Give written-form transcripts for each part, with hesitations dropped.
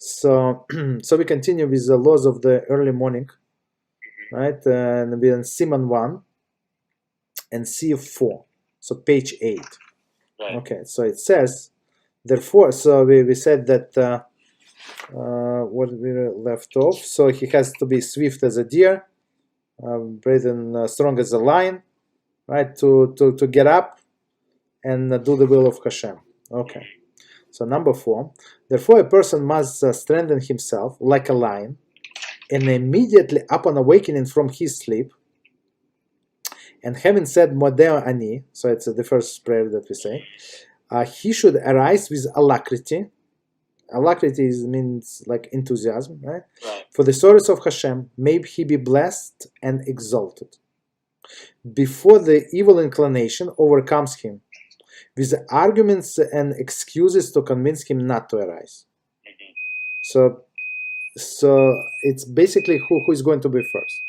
So so we continue with the laws of the early morning, right? And we're in Siman 1 and C4, so page 8. Right. Okay, so it says, therefore, so we said that what we left off. So he has to be swift as a deer, brave and strong as a lion, right? To get up and do the will of HaShem. Okay. So number 4, therefore a person must strengthen himself like a lion, and immediately upon awakening from his sleep, and having said Modeo Ani, so it's the first prayer that we say, he should arise with alacrity. Alacrity means like enthusiasm, right? Right. For the service of HaShem, may he be blessed and exalted. Before the evil inclination overcomes him, with arguments and excuses to convince him not to arise. So it's basically who is going to be first.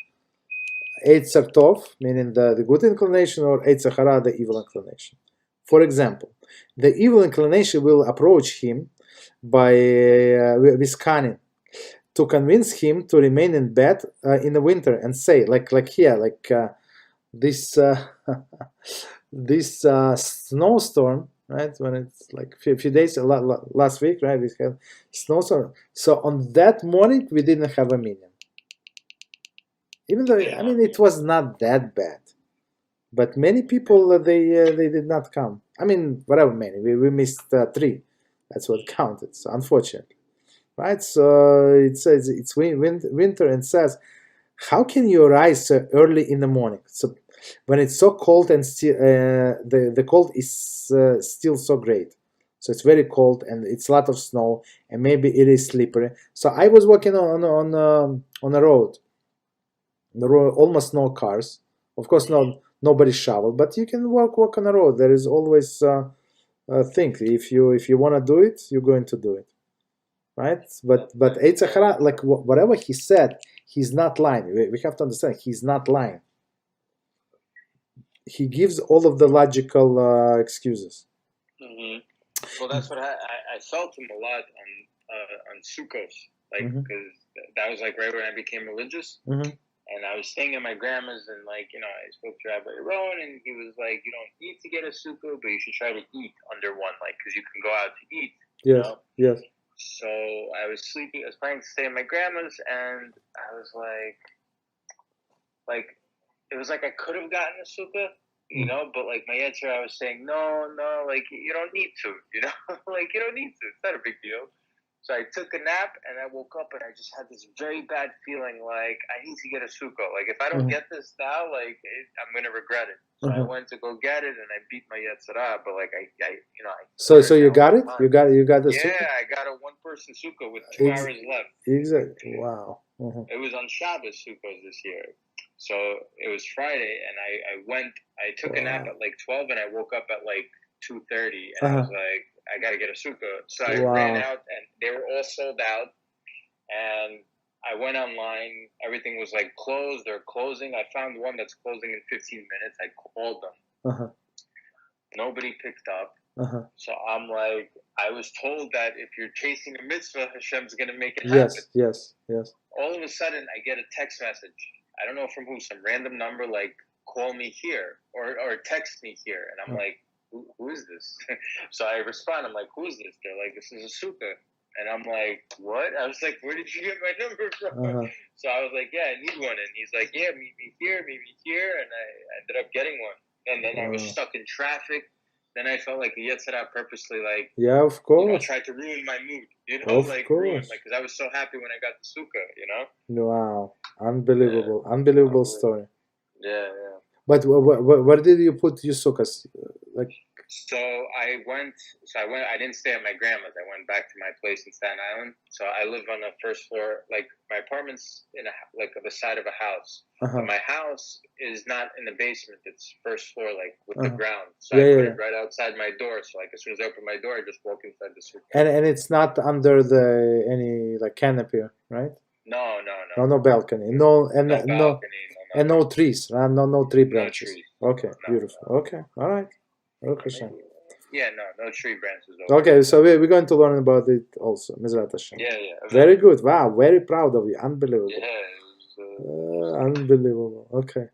Eitzer Tov, meaning the good inclination, or Eitzer Hara, the evil inclination. For example, the evil inclination will approach him by with cunning to convince him to remain in bed in the winter and say, like here, like this this snowstorm, right? When it's like a few days last week, right? We had snowstorm. So on that morning, we didn't have a minyan. Even though, I mean, it was not that bad, but many people they did not come. I mean, whatever many, we missed 3. That's what counted. So unfortunately, right? So it says it's winter and says, how can you rise so early in the morning? So when it's so cold and still the cold is still so great. So it's very cold and it's a lot of snow and maybe it is slippery. So I was walking on a road. The road, almost no cars. Of course, nobody shoveled, but you can walk on the road. There is always a thing. If you want to do it, you're going to do it, right? But Eitzer Hara, like whatever he said, he's not lying. We have to understand he's not lying. He gives all of the logical excuses. Well, that's what I felt him a lot on Sukkos, like because that was like right when I became religious. And I was staying at my grandma's, and like, you know, I spoke to Rabbi Ron, and he was like, you don't need to get a sukkah, but you should try to eat under one, like, because you can go out to eat. Yes, you know? yes. So I was sleeping, I was planning to stay at my grandma's, and I was like, it was like I could have gotten a sukkah, you know, but like my answer, I was saying, no, like, you don't need to, you know, like, you don't need to, it's not a big deal. So I took a nap and I woke up and I just had this very bad feeling like I need to get a sukkah. Like if I don't get this now, like I'm gonna regret it. So I went to go get it and I beat my Yetzirah, but like I you know. So you got it? You got the sukkah? Yeah, I got a 1-person sukkah with 2 hours left. Exactly. Wow. It was on Shabbos sukkahs this year. So it was Friday and I took a nap at like 12 and I woke up at like 2:30 and I was like, I got to get a sukkah. So I ran out and they were all sold out. And I went online. Everything was like closed or closing. I found one that's closing in 15 minutes. I called them. Nobody picked up. So I'm like, I was told that if you're chasing a mitzvah, Hashem's going to make it happen. Yes. All of a sudden, I get a text message. I don't know from who, some random number like, call me here or text me here. And I'm like, who is this? So I respond, I'm like, who is this? They're like, this is a sukkah. And I'm like, what? I was like, where did you get my number from? So I was like, yeah, I need one. And he's like, yeah, meet me here. And I ended up getting one. And then I was stuck in traffic. Then I felt like the Yetzirah purposely, like, yeah, of course, you know, tried to ruin my mood, you know, of like, course, because I was so happy when I got the sukkah, you know. Wow, unbelievable story. Yeah. But where did you put your sukkahs? Like, So I didn't stay at my grandma's. I went back to my place in Staten Island. So I live on the first floor. Like my apartment's in like the side of a house. But my house is not in the basement. It's first floor, like with the ground. So I put it right outside my door. So like as soon as I open my door, I just walk inside the sukkah. And it's not under any like canopy, right? No balcony. No balcony. And no trees. No tree branches. No trees. Okay, beautiful. Okay, all right. Okay. Yeah, no tree branches. Okay, so we're going to learn about it also, Mizrat HaShem. Yeah. Very good. Wow, very proud of you. Unbelievable. Yeah, it was, unbelievable. Okay.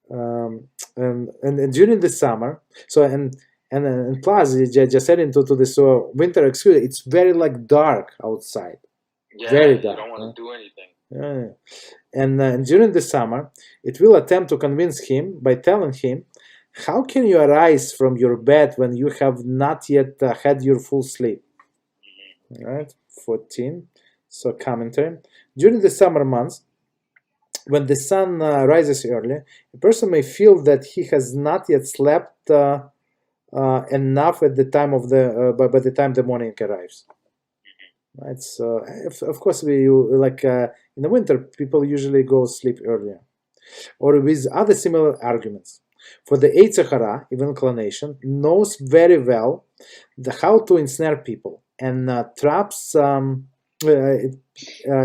And during the summer, so and plus just heading into this winter excuse, it's very like dark outside. Yeah, very dark. You don't want to do anything. Yeah. And during the summer, it will attempt to convince him by telling him, how can you arise from your bed when you have not yet had your full sleep? Right? 14. So commentary. During the summer months, when the sun rises early, a person may feel that he has not yet slept enough at the time of by the time the morning arrives. Right. So of course in the winter people usually go sleep earlier, or with other similar arguments. For the Yetzer Hara, even inclination, knows very well how to ensnare people and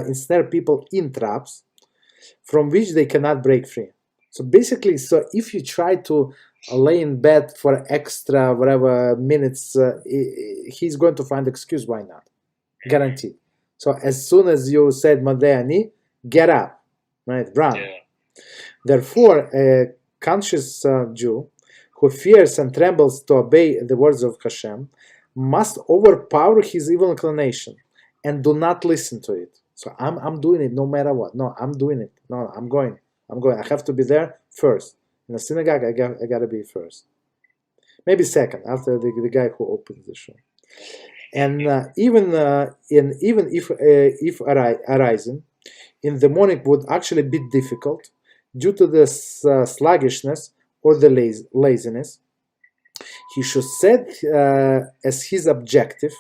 ensnare people in traps from which they cannot break free. So basically, if you try to lay in bed for extra whatever minutes, he's going to find excuse why not. Guaranteed. So as soon as you said Madleani, get up, right? Run. Yeah. Therefore, a conscious Jew who fears and trembles to obey the words of HaShem must overpower his evil inclination and do not listen to it. So I'm doing it no matter what. No, I'm doing it. No, I'm going. I have to be there first. In the synagogue, I got to be first. Maybe second, after the guy who opens the show. And even if arising in the morning would actually be difficult due to the sluggishness or the laziness, he should set as his objective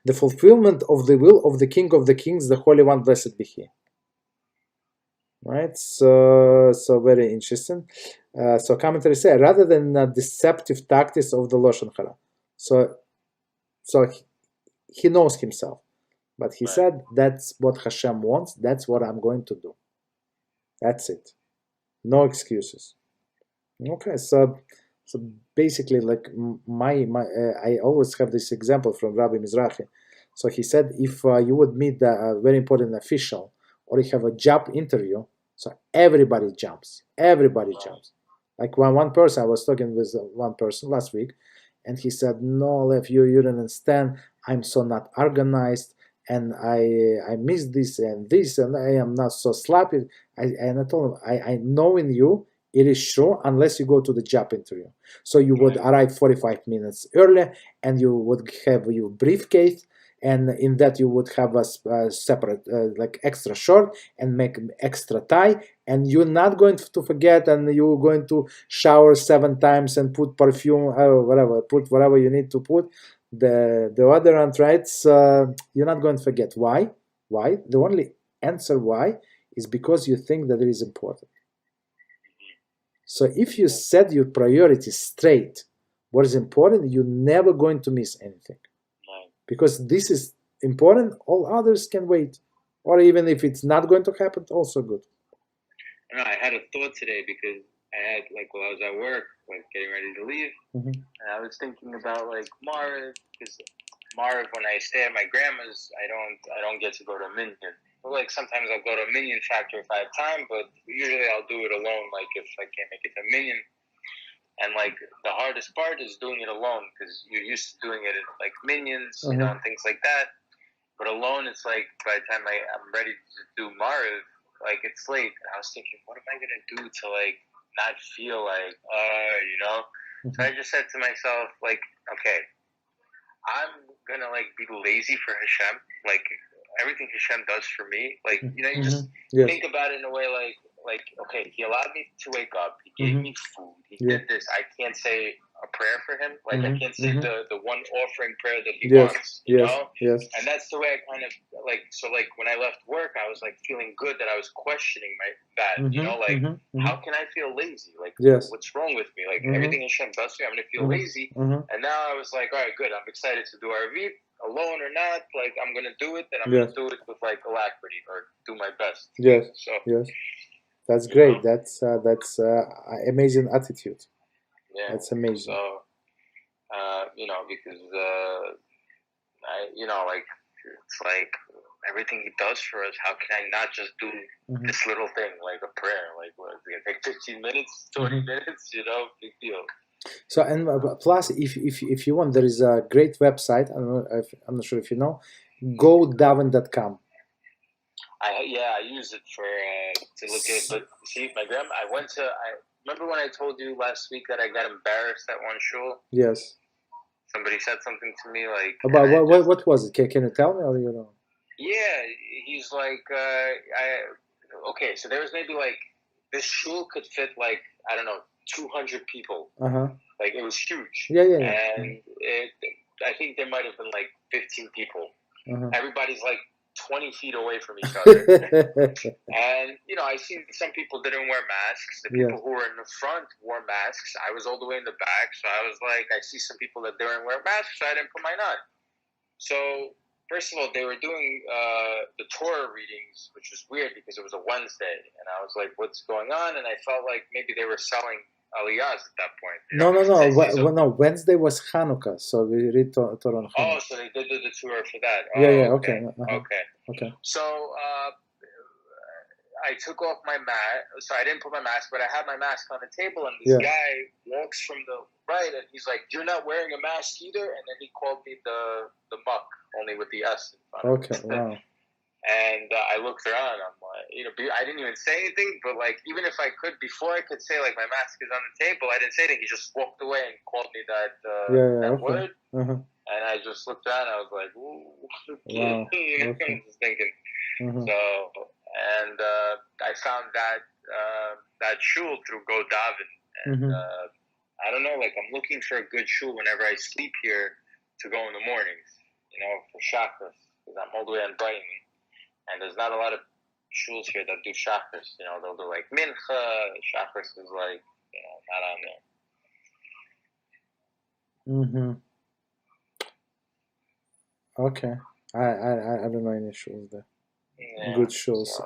the fulfillment of the will of the King of the Kings, the Holy One, blessed be He. Right? So very interesting. So commentary say, rather than deceptive tactics of the Lashon Hara. So he knows himself. But he said, that's what HaShem wants. That's what I'm going to do. That's it. No excuses. Okay, so basically, like I always have this example from Rabbi Mizrachi. So he said, if you would meet a very important official or you have a job interview, so everybody jumps. Everybody jumps. Like one person, I was talking with one person last week, and he said, no, Lev, you don't understand. I'm so not organized, and I miss this, and I am not so sloppy. And I told him, I know in you, it is true, unless you go to the job interview. So you would arrive 45 minutes early, and you would have your briefcase, and in that you would have a separate, like extra short, and make extra tie, and you're not going to forget, and you're going to shower 7 times and put perfume, put whatever you need to put. The other hand, right? You're not going to forget. Why? The only answer why is because you think that it is important. So if you set your priorities straight, what is important, you're never going to miss anything. Because this is important, all others can wait. Or even if it's not going to happen, also good. I had a thought today because I had, while I was at work, getting ready to leave, and I was thinking about, Marv, because Marv, when I stay at my grandma's, I don't get to go to a minyan. Sometimes I'll go to a minyan factor if I have time, but usually I'll do it alone, if I can't make it to a minyan. And, the hardest part is doing it alone, because you're used to doing it in, minions, and things like that. But alone, it's by the time I'm ready to do Marv, it's late. And I was thinking, what am I going to do to, not feel So I just said to myself, okay, I'm going to, be lazy for HaShem. Everything HaShem does for me. You just think about it in a way okay, he allowed me to wake up. He gave me food. He did this. I can't say a prayer for him. I can't say the one offering prayer that he wants, you know? Yes. And that's the way I kind of, when I left work, I was, feeling good that I was questioning that, how can I feel lazy? What's wrong with me? Everything Hashem does for me, I'm going to feel lazy. And now I was all right, good. I'm excited to do Arvit, alone or not. I'm going to do it, and I'm going to do it with, alacrity, or do my best. Yes. So, yes. That's great. That's amazing attitude. Yeah. That's amazing. So because it's like everything he does for us. How can I not just do this little thing, like a prayer? Like, what, it's gonna take 15 minutes, 20 minutes, big deal. So, and plus, if you want, there is a great website. I'm not sure if you know, godaven.com. I use it for to look at. But see, my grandma. I remember when I told you last week that I got embarrassed at one shul. Yes. Somebody said something to me like about what was it? Can you tell me, or you know? Yeah, he's like, okay, so there was maybe like this shul could fit like, I don't know, 200 people. Like it was huge. Yeah. And I think there might have been like 15 people. Everybody's like 20 feet away from each other. And, I see some people didn't wear masks. The people who were in the front wore masks. I was all the way in the back. So I was like, I see some people that didn't wear masks, so I didn't put mine on. So, first of all, they were doing the Torah readings, which was weird because it was a Wednesday. And I was like, what's going on? And I felt like maybe they were selling aliyahs at that point. No. Wednesday was Hanukkah, so we read Torah on Hanukkah. Oh, so they did the Torah for that. Okay. Okay. So I took off my mask. So I didn't put my mask, but I had my mask on the table, and this guy walks from the right, and he's like, "You're not wearing a mask either." And then he called me the muck, only with the S in front. Okay, wow. And I looked around. I'm like, I didn't even say anything, but like, even if I could, before I could say like my mask is on the table, I didn't say anything. He just walked away and called me that word. And I just looked around. I was like, "Ooh, wow." Just thinking. So, and I found that shul through Godaven, and I don't know. Like, I'm looking for a good shul whenever I sleep here to go in the mornings. For chakras, because I'm all the way on Brighton. And there's not a lot of shuls here that do chakras. They'll do like mincha. Chakras is like, not on there. Okay. I don't know any shuls there. Good shuls. So.